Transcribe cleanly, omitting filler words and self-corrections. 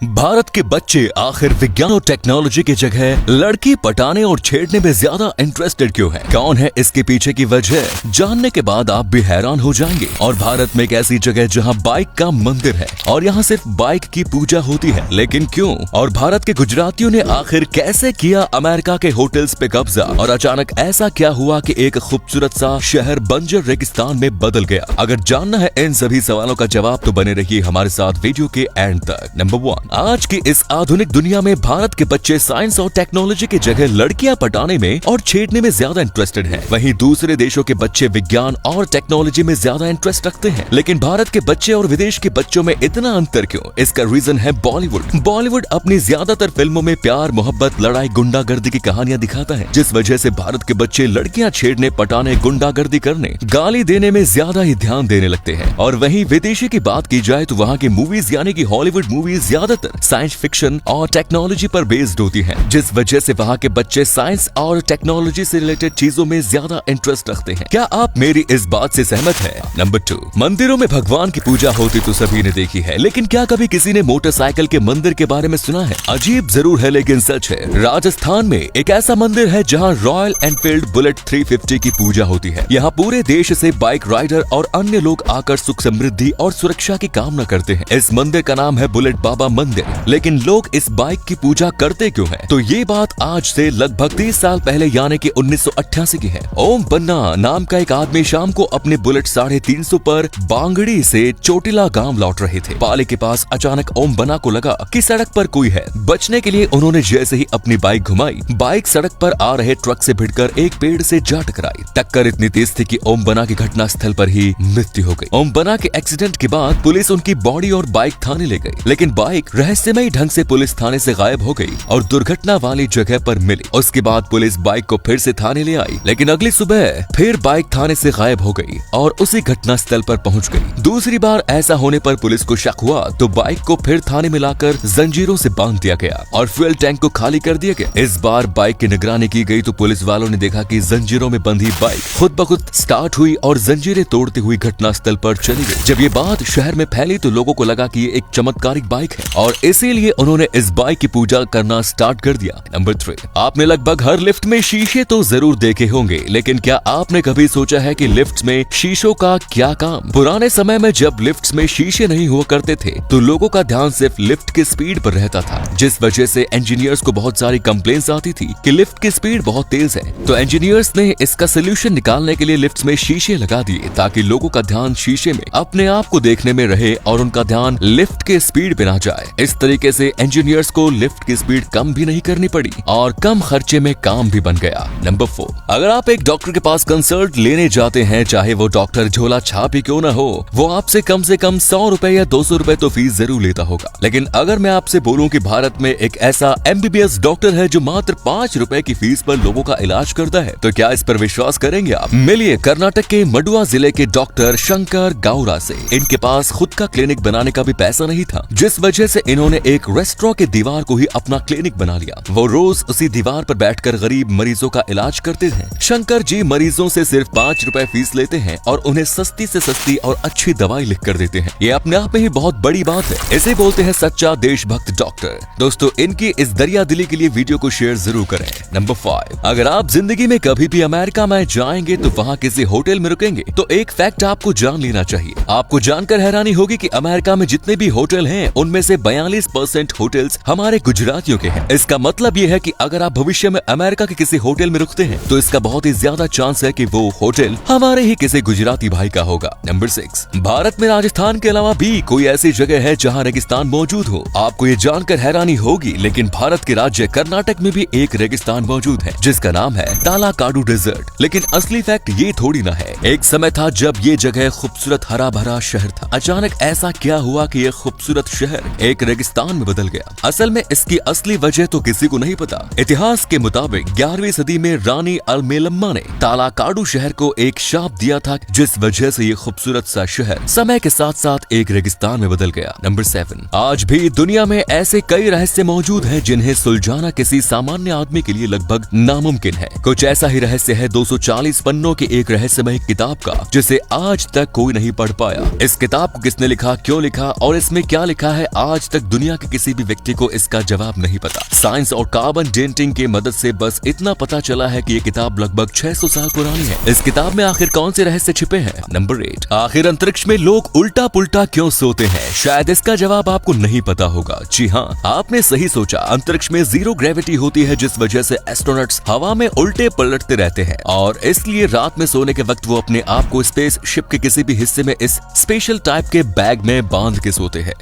भारत के बच्चे आखिर विज्ञान और टेक्नोलॉजी की जगह लड़की पटाने और छेड़ने में ज्यादा इंटरेस्टेड क्यों हैं? कौन है इसके पीछे की वजह? जानने के बाद आप भी हैरान हो जाएंगे। और भारत में एक ऐसी जगह जहां बाइक का मंदिर है और यहां सिर्फ बाइक की पूजा होती है, लेकिन क्यों? और भारत के गुजरातियों ने आखिर कैसे किया अमेरिका के होटल्स पे कब्जा? और अचानक ऐसा क्या हुआ कि एक खूबसूरत सा शहर बंजर रेगिस्तान में बदल गया? अगर जानना है इन सभी सवालों का जवाब तो बने रहिए हमारे साथ वीडियो के एंड तक। नंबर 1, आज की इस आधुनिक दुनिया में भारत के बच्चे साइंस और टेक्नोलॉजी की जगह लड़कियां पटाने में और छेड़ने में ज्यादा इंटरेस्टेड हैं। वहीं दूसरे देशों के बच्चे विज्ञान और टेक्नोलॉजी में ज्यादा इंटरेस्ट रखते हैं। लेकिन भारत के बच्चे और विदेश के बच्चों में इतना अंतर क्यों? इसका रीजन है बॉलीवुड। बॉलीवुड अपनी ज्यादातर फिल्मों में प्यार, मोहब्बत, लड़ाई, गुंडागर्दी की कहानियां दिखाता है, जिस वजह से भारत के बच्चे लड़कियां छेड़ने, पटाने, गुंडागर्दी करने, गाली देने में ज्यादा ही ध्यान देने लगते हैं। और वहीं विदेशी की बात की जाए तो वहाँ की मूवीज यानी कि हॉलीवुड मूवीज ज्यादातर साइंस फिक्शन और टेक्नोलॉजी पर बेस्ड होती हैं, जिस वजह से वहाँ के बच्चे साइंस और टेक्नोलॉजी से रिलेटेड चीजों में ज्यादा इंटरेस्ट रखते हैं। क्या आप मेरी इस बात से सहमत हैं? नंबर 2, मंदिरों में भगवान की पूजा होती तो सभी ने देखी है, लेकिन क्या कभी किसी ने मोटरसाइकिल के मंदिर के बारे में सुना है? अजीब जरूर है लेकिन सच है। राजस्थान में एक ऐसा मंदिर है जहाँ रॉयल एनफील्ड बुलेट 350 की पूजा होती है। यहाँ पूरे देश से बाइक राइडर और अन्य लोग आकर सुख समृद्धि और सुरक्षा की कामना करते हैं। इस मंदिर का नाम है बुलेट बाबा मंदिर। लेकिन लोग इस बाइक की पूजा करते क्यों हैं? तो ये बात आज से लगभग 30 साल पहले यानी कि 1988 की है। ओम बन्ना नाम का एक आदमी शाम को अपने बुलेट 350 पर बांगड़ी से चोटिला गांव लौट रहे थे। पाले के पास अचानक ओम बन्ना को लगा कि सड़क पर कोई है। बचने के लिए उन्होंने जैसे ही अपनी बाइक घुमाई, बाइक सड़क पर आ रहे ट्रक से भिड़कर एक पेड़ से जा टकराई। टक्कर इतनी तेज थी कि ओम बन्ना की घटना स्थल पर ही मृत्यु हो गई। ओम बन्ना के एक्सीडेंट के बाद पुलिस उनकी बॉडी और बाइक थाने ले गई, लेकिन बाइक रहस्यमयी ढंग से पुलिस थाने से गायब हो गई और दुर्घटना वाली जगह पर मिली। उसके बाद पुलिस बाइक को फिर से थाने ले आई, लेकिन अगली सुबह फिर बाइक थाने से गायब हो गई और उसी घटना स्थल पर पहुंच गई। दूसरी बार ऐसा होने पर पुलिस को शक हुआ तो बाइक को फिर थाने में लाकर जंजीरों से बांध दिया गया और फ्यूल टैंक को खाली कर दिया गया। इस बार बाइक की निगरानी की गई तो पुलिस वालों ने देखा कि जंजीरों में बंधी बाइक खुद ब खुद स्टार्ट हुई और जंजीरें तोड़ती हुई घटना स्थल पर चली गई। जब ये बात शहर में फैली तो लोगों को लगा कि ये एक चमत्कारिक बाइक है और इसीलिए उन्होंने इस बाइक की पूजा करना स्टार्ट कर दिया। नंबर 3, आपने लगभग हर लिफ्ट में शीशे तो जरूर देखे होंगे, लेकिन क्या आपने कभी सोचा है कि लिफ्ट्स में शीशों का क्या काम? पुराने समय में जब लिफ्ट्स में शीशे नहीं हुआ करते थे तो लोगों का ध्यान सिर्फ लिफ्ट की स्पीड पर रहता था, जिस वजह से इंजीनियर्स को बहुत सारी कंप्लेंट्स आती थी कि लिफ्ट की स्पीड बहुत तेज है। तो इंजीनियर्स ने इसका सोल्यूशन निकालने के लिए लिफ्ट्स में शीशे लगा दिए ताकि लोगों का ध्यान शीशे में अपने आप को देखने में रहे और उनका ध्यान लिफ्ट के स्पीड पे ना जाए। इस तरीके से इंजीनियर्स को लिफ्ट की स्पीड कम भी नहीं करनी पड़ी और कम खर्चे में काम भी बन गया। नंबर 4, अगर आप एक डॉक्टर के पास कंसल्ट लेने जाते हैं, चाहे वो डॉक्टर झोला छाप ही क्यों ना हो, वो आपसे कम से कम 100 रुपए या 200 रुपए तो फीस जरूर लेता होगा। लेकिन अगर मैं आपसे बोलूं कि भारत में एक ऐसा MBBS डॉक्टर है जो मात्र 5 रुपए की फीस पर लोगों का इलाज करता है, तो क्या इस पर विश्वास करेंगे आप? मिलिए कर्नाटक के मडुआ जिले के डॉक्टर शंकर गौरा से। इनके पास खुद का क्लिनिक बनाने का भी पैसा नहीं था, जिस वजह से इन्होंने एक रेस्टोरेंट की दीवार को ही अपना क्लिनिक बना लिया। वो रोज उसी दीवार पर बैठकर गरीब मरीजों का इलाज करते हैं। शंकर जी मरीजों से सिर्फ 5 रुपए फीस लेते हैं और उन्हें सस्ती से सस्ती और अच्छी दवाई लिख कर देते हैं। ये अपने आप में ही बहुत बड़ी बात है। इसे बोलते हैं सच्चा देशभक्त डॉक्टर। दोस्तों, इनकी इस दरिया दिली के लिए वीडियो को शेयर जरूर करें। नंबर 5, अगर आप जिंदगी में कभी भी अमेरिका में जाएंगे तो वहाँ किसी होटल में रुकेंगे तो एक फैक्ट आपको जान लेना चाहिए। आपको जानकर हैरानी होगी कि अमेरिका में जितने भी होटल हैं उनमें से 42% होटल्स हमारे गुजरातियों के हैं। इसका मतलब ये है कि अगर आप भविष्य में अमेरिका के किसी होटल में रुकते हैं तो इसका बहुत ही ज्यादा चांस है कि वो होटल हमारे ही किसी गुजराती भाई का होगा। नंबर 6, भारत में राजस्थान के अलावा भी कोई ऐसी जगह है जहाँ रेगिस्तान मौजूद हो? आपको ये जानकर हैरानी होगी, लेकिन भारत के राज्य कर्नाटक में भी एक रेगिस्तान मौजूद है जिसका नाम है तालाकाडू डेजर्ट। लेकिन असली फैक्ट ये थोड़ी ना है। एक समय था जब ये जगह खूबसूरत हरा भरा शहर था। अचानक ऐसा क्या हुआ कि ये खूबसूरत शहर एक रेगिस्तान में बदल गया? असल में इसकी असली वजह तो किसी को नहीं पता। इतिहास के मुताबिक 11वीं सदी में रानी अलमेलम्मा ने तालाकाडू शहर को एक शाप दिया था, जिस वजह से ये खूबसूरत सा शहर समय के साथ साथ एक रेगिस्तान में बदल गया। नंबर 7, आज भी दुनिया में ऐसे कई रहस्य मौजूद हैं जिन्हें सुलझाना किसी सामान्य आदमी के लिए लगभग नामुमकिन है। कुछ ऐसा ही रहस्य है 240 पन्नों की एक रहस्यमय किताब का, जिसे आज तक कोई नहीं पढ़ पाया। इस किताब को किसने लिखा, क्यों लिखा और इसमें क्या लिखा है, आज तक दुनिया के किसी भी व्यक्ति को इसका जवाब नहीं पता। साइंस और कार्बन डेटिंग की मदद से बस इतना पता चला है कि ये किताब लगभग 600 साल पुरानी है। इस किताब में आखिर कौन से रहस्य छिपे हैं? नंबर 8, आखिर अंतरिक्ष में लोग उल्टा पुल्टा क्यों सोते हैं? शायद इसका जवाब आपको नहीं पता होगा। जी हाँ, आपने सही सोचा। अंतरिक्ष में जीरो ग्रेविटी होती है, जिस वजह से एस्ट्रोनॉट्स हवा में उल्टे पलटते रहते हैं और इसलिए रात में सोने के वक्त वो अपने आप को स्पेस शिप के किसी भी हिस्से में इस स्पेशल टाइप के बैग में बांध के सोते हैं।